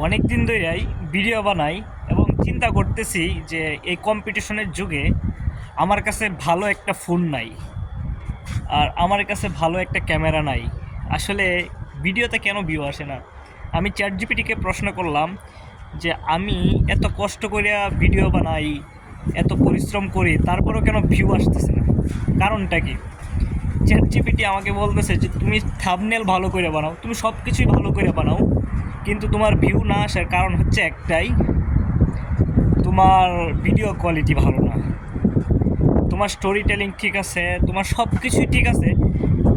অনেক দিন ধরেই ভিডিও বানাই এবং চিন্তা করতেছি যে এই কম্পিটিশনের যুগে আমার কাছে ভালো একটা ফোন নাই, আর আমার কাছে ভালো একটা ক্যামেরা নাই। আসলে ভিডিওতে কেন ভিউ আসে না? আমি চ্যাট জিপিটিকে প্রশ্ন করলাম যে আমি এত কষ্ট করে ভিডিও বানাই, এত পরিশ্রম করি, তারপরেও কেন ভিউ আসতেছে না? কারণটা কি? চ্যাট জিপিটি আমাকে বলতেছে যে তুমি থাম্বনেল ভালো করে বানাও, তুমি সব কিছুই ভালো করে বানাও, কিন্তু তোমার ভিউ না আসার কারণ হচ্ছে একটাই, তোমার ভিডিও কোয়ালিটি ভালো না। তোমার স্টোরি টেলিং ঠিক আছে, তোমার সব কিছুই ঠিক আছে,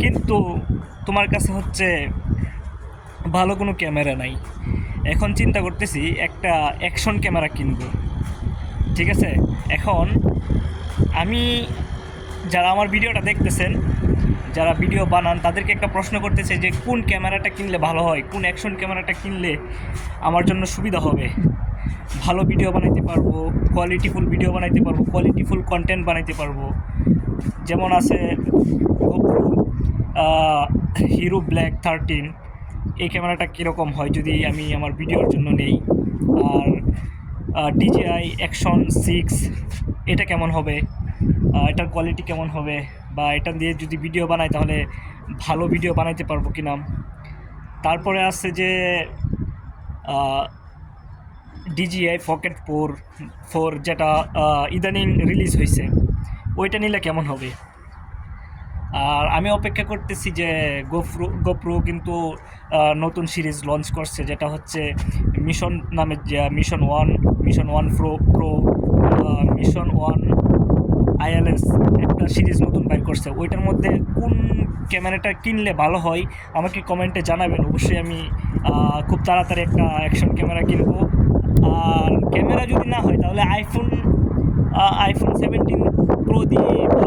কিন্তু তোমার কাছে হচ্ছে ভালো কোনো ক্যামেরা নাই। এখন চিন্তা করতেছি একটা অ্যাকশন ক্যামেরা কিনবো। ঠিক আছে, এখন আমি, যারা আমার ভিডিওটা দেখতেছেন, যারা ভিডিও বানান, তাদেরকে একটা প্রশ্ন করতে চাই যে কোন ক্যামেরাটা কিনলে ভালো হয়, কোন অ্যাকশন ক্যামেরাটা কিনলে আমার জন্য সুবিধা হবে, ভালো ভিডিও বানাইতে পারবো, কোয়ালিটিফুল ভিডিও বানাইতে পারবো, কোয়ালিটিফুল কন্টেন্ট বানাইতে পারবো। যেমন আছে গোপ্রো হিরো ব্ল্যাক 13, এই ক্যামেরাটা কীরকম হয় যদি আমি আমার ভিডিওর জন্য নেই। আর ডিজিআই অ্যাকশন 6, এটা কেমন হবে, এটার কোয়ালিটি কেমন হবে, বা এটা দিয়ে যদি ভিডিও বানাই তাহলে ভালো ভিডিও বানাইতে পারবো কি না। তারপরে আছে যে ডিজিআই পকেট 4, যেটা ইদানিং রিলিজ হয়েছে, ওইটা নিলে কেমন হবে। আর আমি অপেক্ষা করতেছি যে গোপ্রো কিন্তু নতুন সিরিজ লঞ্চ করছে, যেটা হচ্ছে মিশন নামে, mission 1, mission 1 pro, mission 1 ILS, একটা সিরিজ নতুন বাইর করছে। ওইটার মধ্যে কোন ক্যামেরাটা কিনলে ভালো হয় আমাকে কমেন্টে জানাবেন। অবশ্যই আমি খুব তাড়াতাড়ি একটা অ্যাকশন ক্যামেরা কিনবো। আর ক্যামেরা যদি না হয় তাহলে আইফোন 17 প্রো দিয়ে ভালো